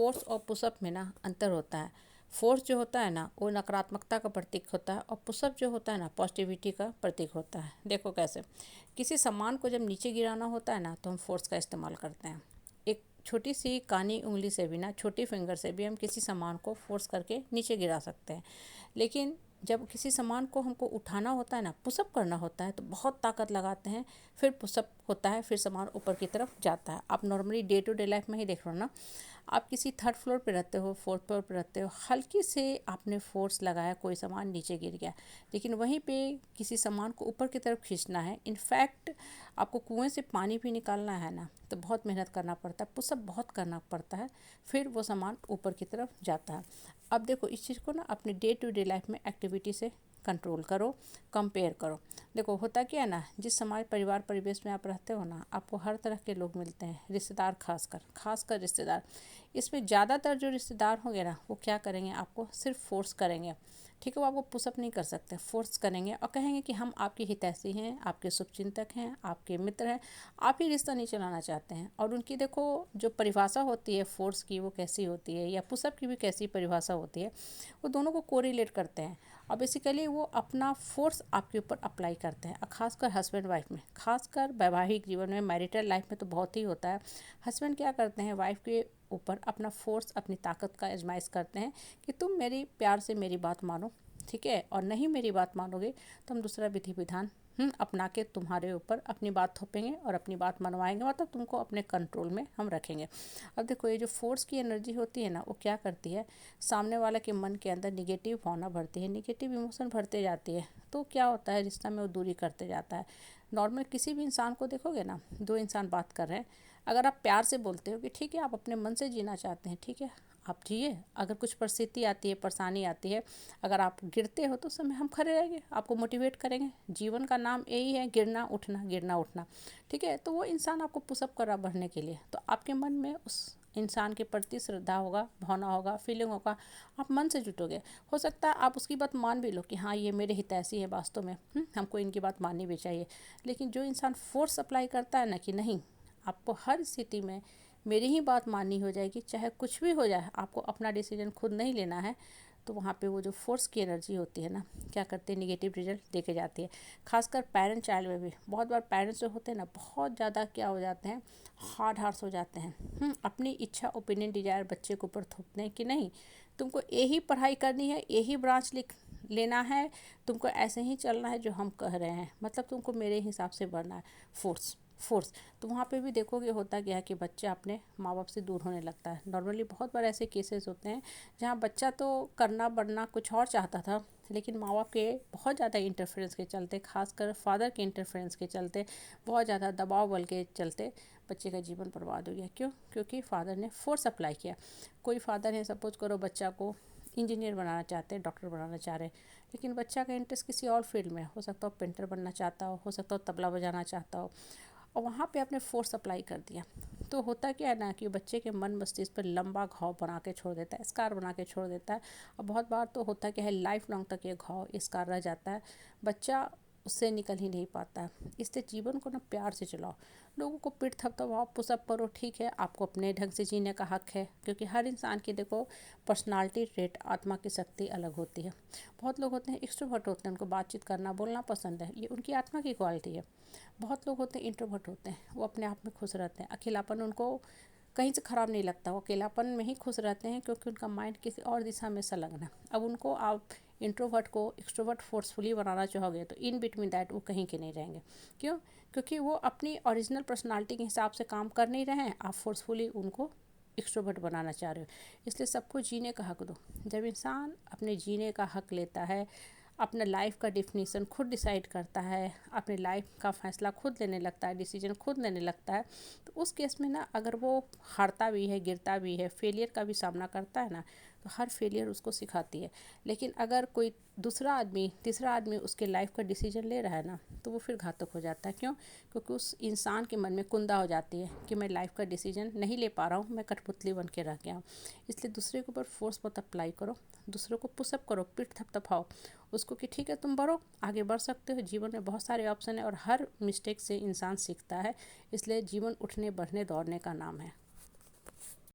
Force और pushup में ना अंतर होता है। फोर्स जो होता है ना वो नकारात्मकता का प्रतीक होता है और पुशअप जो होता है ना पॉजिटिविटी का प्रतीक होता है। देखो कैसे, किसी सामान को जब नीचे गिराना होता है ना तो हम फोर्स का इस्तेमाल करते हैं। एक छोटी सी कानी उंगली से भी ना, छोटी फिंगर से भी हम किसी सामान को फोर्स करके नीचे गिरा सकते हैं। लेकिन जब किसी सामान को हमको उठाना होता है ना, पुशअप करना होता है, तो बहुत ताकत लगाते हैं, फिर पुशअप होता है, फिर सामान ऊपर की तरफ जाता है। आप normally day to day life में ही देख रहे हो ना, आप किसी थर्ड फ्लोर पे रहते हो, फोर्थ फ्लोर पे रहते हो, हल्की से आपने फोर्स लगाया, कोई सामान नीचे गिर गया, लेकिन वहीं पे किसी सामान को ऊपर की तरफ खींचना है, इनफैक्ट आपको कुएं से पानी भी निकालना है ना, तो बहुत मेहनत करना पड़ता है, पुशअप बहुत करना पड़ता है, फिर वो सामान ऊपर की तरफ जाता है। अब देखो इस चीज़ को ना अपने डे टू डे लाइफ में एक्टिविटी से कंट्रोल करो, कंपेयर करो। देखो होता क्या है ना, जिस समाज परिवार परिवेश में आप रहते हो ना, आपको हर तरह के लोग मिलते हैं, रिश्तेदार खासकर रिश्तेदार। इसमें ज़्यादातर जो रिश्तेदार होंगे ना, वो क्या करेंगे, आपको सिर्फ फोर्स करेंगे, ठीक है। वो आपको पुशअप नहीं कर सकते, फोर्स करेंगे और कहेंगे कि हम आपके हितैषी हैं, आपके शुभचिंतक हैं, आपके मित्र हैं, आप ही रिश्ता नहीं चलाना चाहते हैं। और उनकी देखो जो परिभाषा होती है फोर्स की, वो कैसी होती है, या पुशअप की भी कैसी परिभाषा होती है, वो दोनों को कोरिलेट करते हैं और बेसिकली वो अपना फोर्स आपके ऊपर अप्लाई करते हैं। और खासकर हस्बैंड वाइफ में, खासकर वैवाहिक जीवन में, मैरिटल लाइफ में तो बहुत ही होता है। हस्बैंड क्या करते हैं, वाइफ के ऊपर अपना फोर्स, अपनी ताकत का आजमाइश करते हैं कि तुम मेरी प्यार से मेरी बात मानो, ठीक है, और नहीं मेरी बात मानोगे तो हम दूसरा विधि विधान अपना के तुम्हारे ऊपर अपनी बात थोपेंगे और अपनी बात मनवाएंगे, मतलब तुमको अपने कंट्रोल में हम रखेंगे। अब देखो ये जो फोर्स की एनर्जी होती है ना, वो क्या करती है, सामने वाला के मन के अंदर निगेटिव भावना भरती है, निगेटिव इमोशन भरते जाती है। तो क्या होता है, रिश्ता में वो दूरी करते जाता है। नॉर्मल किसी भी इंसान को देखोगे ना, दो इंसान बात कर रहे हैं, अगर आप प्यार से बोलते हो कि ठीक है आप अपने मन से जीना चाहते हैं, ठीक है आप जिए, अगर कुछ परिस्थिति आती है, परेशानी आती है, अगर आप गिरते हो तो उस समय हम खड़े रहेंगे, आपको मोटिवेट करेंगे। जीवन का नाम यही है, गिरना उठना, गिरना उठना, ठीक है। तो वो इंसान आपको पुशअप कर रहा बढ़ने के लिए, तो आपके मन में उस इंसान के प्रति श्रद्धा होगा, भावना होगा, फीलिंग होगा, आप मन से जुटोगे। हो सकता है आप उसकी बात मान भी लो कि हाँ ये मेरे हितैषी है वास्तव में, हमको इनकी बात माननी भी चाहिए। लेकिन जो इंसान फोर्स अप्लाई करता है ना कि नहीं, आपको हर स्थिति में मेरी ही बात माननी हो जाएगी, चाहे कुछ भी हो जाए, आपको अपना डिसीजन खुद नहीं लेना है, तो वहाँ पे वो जो फोर्स की एनर्जी होती है ना, क्या करते हैं, निगेटिव रिजल्ट देके जाती है। खासकर पेरेंट चाइल्ड में भी बहुत बार पेरेंट्स जो होते हैं ना, बहुत ज़्यादा क्या हो जाते हैं, हार्श हो जाते हैं। अपनी इच्छा, ओपिनियन, डिजायर बच्चे के ऊपर थोपते हैं कि नहीं तुमको यही पढ़ाई करनी है, यही ब्रांच लेना है, तुमको ऐसे ही चलना है जो हम कह रहे हैं, मतलब तुमको मेरे हिसाब से बढ़ना है। फोर्स फोर्स तो वहाँ पे भी देखोगे होता क्या है कि बच्चा अपने माँ बाप से दूर होने लगता है। नॉर्मली बहुत बार ऐसे केसेस होते हैं जहाँ बच्चा तो करना बढ़ना कुछ और चाहता था, लेकिन माँ बाप के बहुत ज़्यादा इंटरफेरेंस के चलते, खासकर फादर के इंटरफेरेंस के चलते, बहुत ज़्यादा दबाव बल के चलते बच्चे का जीवन बर्बाद हो गया। क्यों? क्योंकि फादर ने फोर्स अप्लाई किया। कोई फादर है, सपोज करो बच्चा को इंजीनियर बनाना चाहते हैं, डॉक्टर बनाना चाह रहे हैं, लेकिन बच्चा का इंटरेस्ट किसी और फील्ड में, हो सकता हो पेंटर बनना चाहता हो सकता हो तबला बजाना चाहता हो, और वहाँ पे आपने फोर्स अप्लाई कर दिया, तो होता क्या है ना कि बच्चे के मन मस्तिष्क पर लंबा घाव बना के छोड़ देता है, स्कार बना के छोड़ देता है। और बहुत बार तो होता क्या है, लाइफ लॉन्ग तक ये घाव, स्कार रह जाता है, बच्चा उससे निकल ही नहीं पाता है। इसलिए जीवन को ना प्यार से चलाओ, लोगों को पीठ थपथपाओ, पुशअप करो, ठीक है, आपको अपने ढंग से जीने का हक है, क्योंकि हर इंसान की देखो पर्सनालिटी ट्रेट, आत्मा की शक्ति अलग होती है। बहुत लोग होते हैं एक्सट्रोवर्ट होते हैं, उनको बातचीत करना बोलना पसंद है, ये उनकी आत्मा की क्वालिटी है। बहुत लोग होते हैं इंट्रोवर्ट होते हैं, वो अपने आप में खुश रहते हैं, अकेलापन उनको कहीं से ख़राब नहीं लगता, वो अकेलापन में ही खुश रहते हैं, क्योंकि उनका माइंड किसी और दिशा में संलग्न है। अब उनको आप इंट्रोवर्ट को एक्सट्रोवर्ट फोर्सफुली बनाना चाहोगे तो इन बिटवीन दैट वो कहीं के नहीं रहेंगे। क्यों? क्योंकि वो अपनी ओरिजिनल पर्सनालिटी के हिसाब से काम कर नहीं रहे हैं, आप फोर्सफुली उनको एक्सट्रोवर्ट बनाना चाह रहे हो। इसलिए सबको जीने का हक दो। जब इंसान अपने जीने का हक लेता है, अपने लाइफ का डिफिनीसन खुद डिसाइड करता है, अपने लाइफ का फैसला खुद लेने लगता है, डिसीजन खुद लेने लगता है, तो उस केस में ना अगर वो हारता भी है, गिरता भी है, फेलियर का भी सामना करता है ना, तो हर फेलियर उसको सिखाती है। लेकिन अगर कोई दूसरा आदमी, तीसरा आदमी उसके लाइफ का डिसीजन ले रहा है ना, तो वो फिर घातक हो जाता है। क्यों? क्योंकि उस इंसान के मन में कुंदा हो जाती है कि मैं लाइफ का डिसीजन नहीं ले पा रहा हूँ, मैं कठपुतली बन के रह गया हूँ। इसलिए दूसरे के ऊपर फोर्स मत अप्लाई करो, दूसरों को पुशअप करो, पीठ थपथपाओ उसको कि ठीक है तुम बढ़ो, आगे बढ़ सकते हो। जीवन में बहुत सारे ऑप्शन है और हर मिस्टेक से इंसान सीखता है। इसलिए जीवन उठने बढ़ने दौड़ने का नाम है।